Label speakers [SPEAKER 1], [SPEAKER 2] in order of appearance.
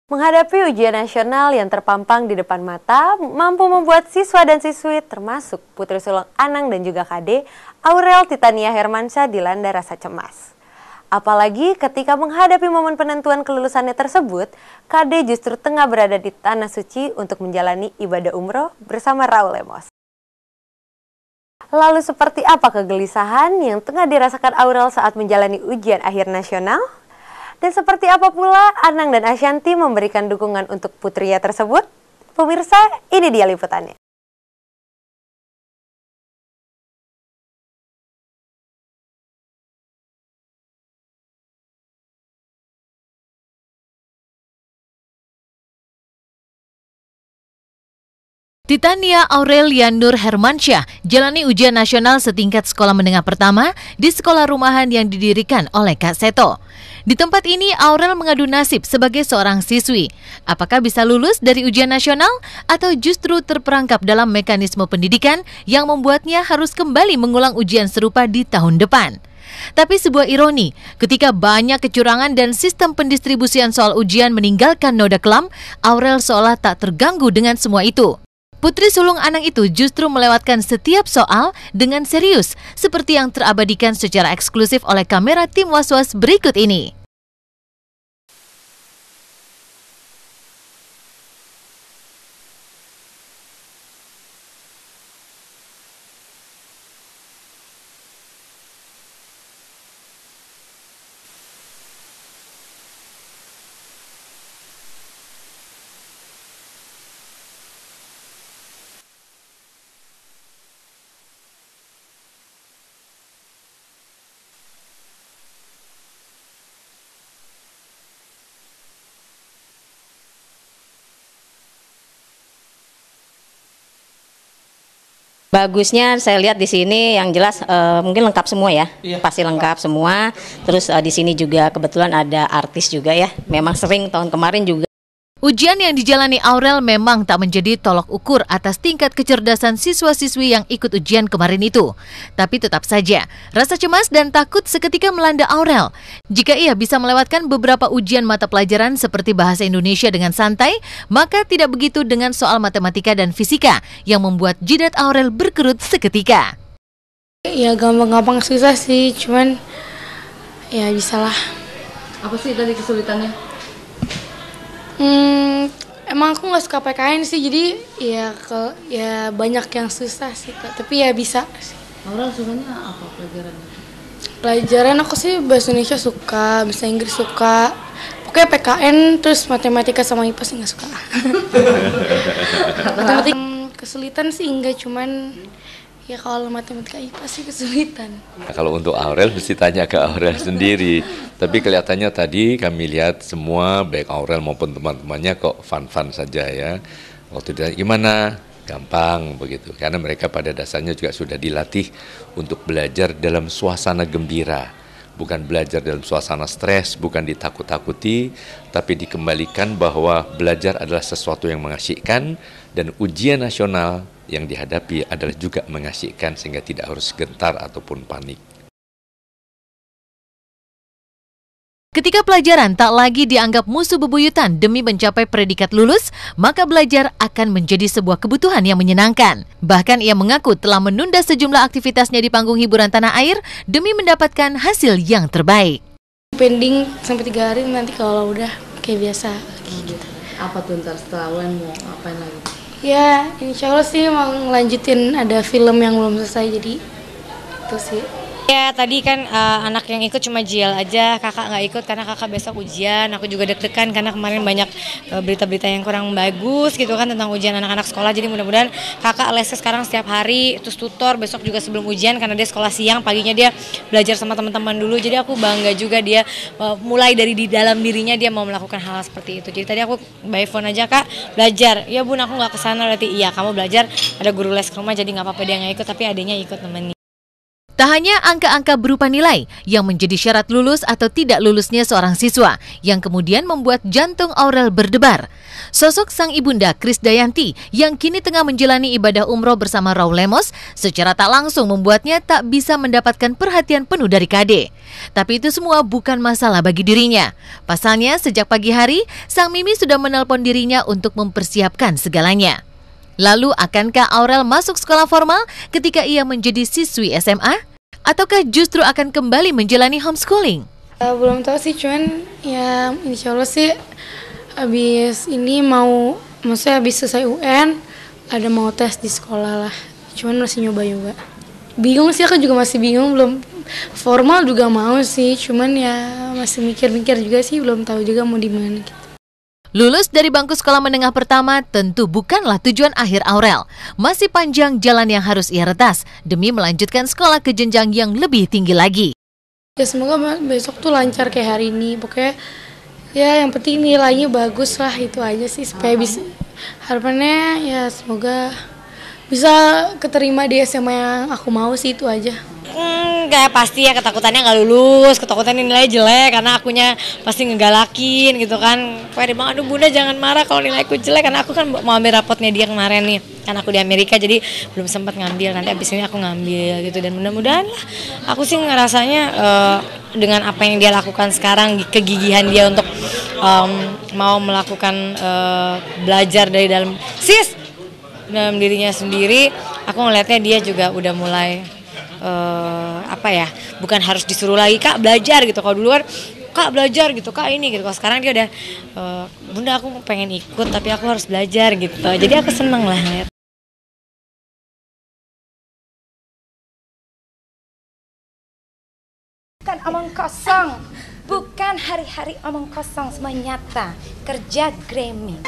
[SPEAKER 1] Menghadapi ujian nasional yang terpampang di depan mata, mampu membuat siswa dan siswi termasuk putri sulung Anang dan juga Kade, Aurel Titania Hermansyah dilanda rasa cemas. Apalagi ketika menghadapi momen penentuan kelulusannya tersebut, Kade justru tengah berada di Tanah Suci untuk menjalani ibadah umroh bersama Raul Lemos. Lalu seperti apa kegelisahan yang tengah dirasakan Aurel saat menjalani ujian akhir nasional? Dan seperti apa pula Anang dan Ashanti memberikan dukungan untuk putrinya tersebut? Pemirsa, ini dia liputannya.
[SPEAKER 2] Titania Aurelia Nur Hermansyah jalani ujian nasional setingkat sekolah menengah pertama di sekolah rumahan yang didirikan oleh Kak Seto. Di tempat ini Aurel mengadu nasib sebagai seorang siswi. Apakah bisa lulus dari ujian nasional atau justru terperangkap dalam mekanisme pendidikan yang membuatnya harus kembali mengulang ujian serupa di tahun depan? Tapi sebuah ironi, ketika banyak kecurangan dan sistem pendistribusian soal ujian meninggalkan noda kelam, Aurel seolah tak terganggu dengan semua itu. Putri sulung Anang itu justru melewatkan setiap soal dengan serius, seperti yang terabadikan secara eksklusif oleh kamera tim Was-Was berikut ini.
[SPEAKER 3] Bagusnya saya lihat di sini yang jelas mungkin lengkap semua ya, pasti lengkap semua. Terus di sini juga kebetulan ada artis juga ya. Memang sering tahun kemarin juga.
[SPEAKER 2] Ujian yang dijalani Aurel memang tak menjadi tolok ukur atas tingkat kecerdasan siswa-siswi yang ikut ujian kemarin itu. Tapi tetap saja, rasa cemas dan takut seketika melanda Aurel. Jika ia bisa melewatkan beberapa ujian mata pelajaran seperti bahasa Indonesia dengan santai, maka tidak begitu dengan soal matematika dan fisika yang membuat jidat Aurel berkerut seketika.
[SPEAKER 4] Ya gampang-gampang susah sih, cuman ya bisalah.
[SPEAKER 2] Apa sih tadi kesulitannya?
[SPEAKER 4] Emang aku nggak suka PKN sih, jadi ya banyak yang susah sih, tapi ya bisa.
[SPEAKER 2] Aurel sukanya apa pelajarannya?
[SPEAKER 4] Pelajaran aku sih bahasa Indonesia suka, bahasa Inggris suka, pokoknya PKN terus matematika sama IPA sih nggak suka. Matematika kesulitan sih enggak, cuman ya kalau matematika IPA sih kesulitan.
[SPEAKER 5] Kalau untuk Aurel mesti tanya ke Aurel sendiri. Tapi kelihatannya tadi kami lihat semua baik Aurel maupun teman-temannya kok fun-fun saja ya. Waktu ditanya gimana? Gampang begitu. Karena mereka pada dasarnya juga sudah dilatih untuk belajar dalam suasana gembira. Bukan belajar dalam suasana stres, bukan ditakut-takuti, tapi dikembalikan bahwa belajar adalah sesuatu yang mengasyikkan dan ujian nasional yang dihadapi adalah juga mengasyikkan sehingga tidak harus gentar ataupun panik.
[SPEAKER 2] Ketika pelajaran tak lagi dianggap musuh bebuyutan demi mencapai predikat lulus, maka belajar akan menjadi sebuah kebutuhan yang menyenangkan. Bahkan ia mengaku telah menunda sejumlah aktivitasnya di panggung hiburan tanah air demi mendapatkan hasil yang terbaik.
[SPEAKER 4] Pending sampai 3 hari, nanti kalau udah kayak biasa. Gitu.
[SPEAKER 2] Apa tuh ntar setelah UN mau ngapain lagi?
[SPEAKER 4] Ya insya Allah sih mau ngelanjutin, ada film yang belum selesai, jadi itu sih.
[SPEAKER 6] Ya tadi kan anak yang ikut cuma Jial aja, kakak nggak ikut karena kakak besok ujian. Aku juga deg-degan karena kemarin banyak berita-berita yang kurang bagus gitu kan tentang ujian anak-anak sekolah. Jadi mudah-mudahan kakak lesnya sekarang setiap hari, terus tutor besok juga sebelum ujian karena dia sekolah siang, paginya dia belajar sama teman-teman dulu. Jadi aku bangga juga dia mulai dari di dalam dirinya dia mau melakukan hal seperti itu. Jadi tadi aku by phone aja, Kak belajar. Ya bun, aku nggak kesana, berarti iya kamu belajar, ada guru les ke rumah jadi nggak apa-apa dia nggak ikut tapi adanya ikut nemenin.
[SPEAKER 2] Tak hanya angka-angka berupa nilai yang menjadi syarat lulus atau tidak lulusnya seorang siswa yang kemudian membuat jantung Aurel berdebar. Sosok sang ibunda Krisdayanti yang kini tengah menjalani ibadah umroh bersama Raul Lemos secara tak langsung membuatnya tak bisa mendapatkan perhatian penuh dari Kade. Tapi itu semua bukan masalah bagi dirinya. Pasalnya sejak pagi hari, sang Mimi sudah menelpon dirinya untuk mempersiapkan segalanya. Lalu akankah Aurel masuk sekolah formal ketika ia menjadi siswi SMA? Ataukah justru akan kembali menjalani homeschooling?
[SPEAKER 4] Belum tahu sih, cuman ya insya Allah sih habis ini maksudnya habis selesai UN ada mau tes di sekolah lah. Cuman masih nyoba-nyoba. Bingung sih, aku juga masih bingung, belum formal juga mau sih, cuman ya masih mikir-mikir juga sih, belum tahu juga mau di mana gitu.
[SPEAKER 2] Lulus dari bangku sekolah menengah pertama tentu bukanlah tujuan akhir Aurel. Masih panjang jalan yang harus ia retas demi melanjutkan sekolah ke jenjang yang lebih tinggi lagi.
[SPEAKER 4] Ya semoga besok tuh lancar kayak hari ini. Pokoknya ya yang penting nilainya bagus lah, itu aja sih, supaya bisa, harapannya ya semoga bisa keterima di SMA yang aku mau sih, itu aja.
[SPEAKER 6] Kayak pasti ya ketakutannya nggak lulus, ketakutannya nilai jelek karena akunya pasti ngegalakin gitu kan. Kayak bilang, aduh bunda jangan marah kalau nilaiku jelek, karena aku kan mau ambil rapotnya dia kemarin nih. Kan aku di Amerika jadi belum sempat ngambil, nanti abis ini aku ngambil gitu. Dan mudah-mudahan lah, aku sih ngerasanya dengan apa yang dia lakukan sekarang, kegigihan dia untuk mau melakukan belajar dari dalam dirinya sendiri, aku ngelihatnya dia juga udah mulai bukan harus disuruh lagi kak belajar gitu. Kalau dulu kan kak belajar gitu, kak ini gitu. Kalau sekarang dia udah bunda aku pengen ikut tapi aku harus belajar gitu. Jadi aku seneng lah ngeliat.
[SPEAKER 7] Bukan omong kosong, bukan hari-hari omong kosong, semua nyata, kerja Grammy.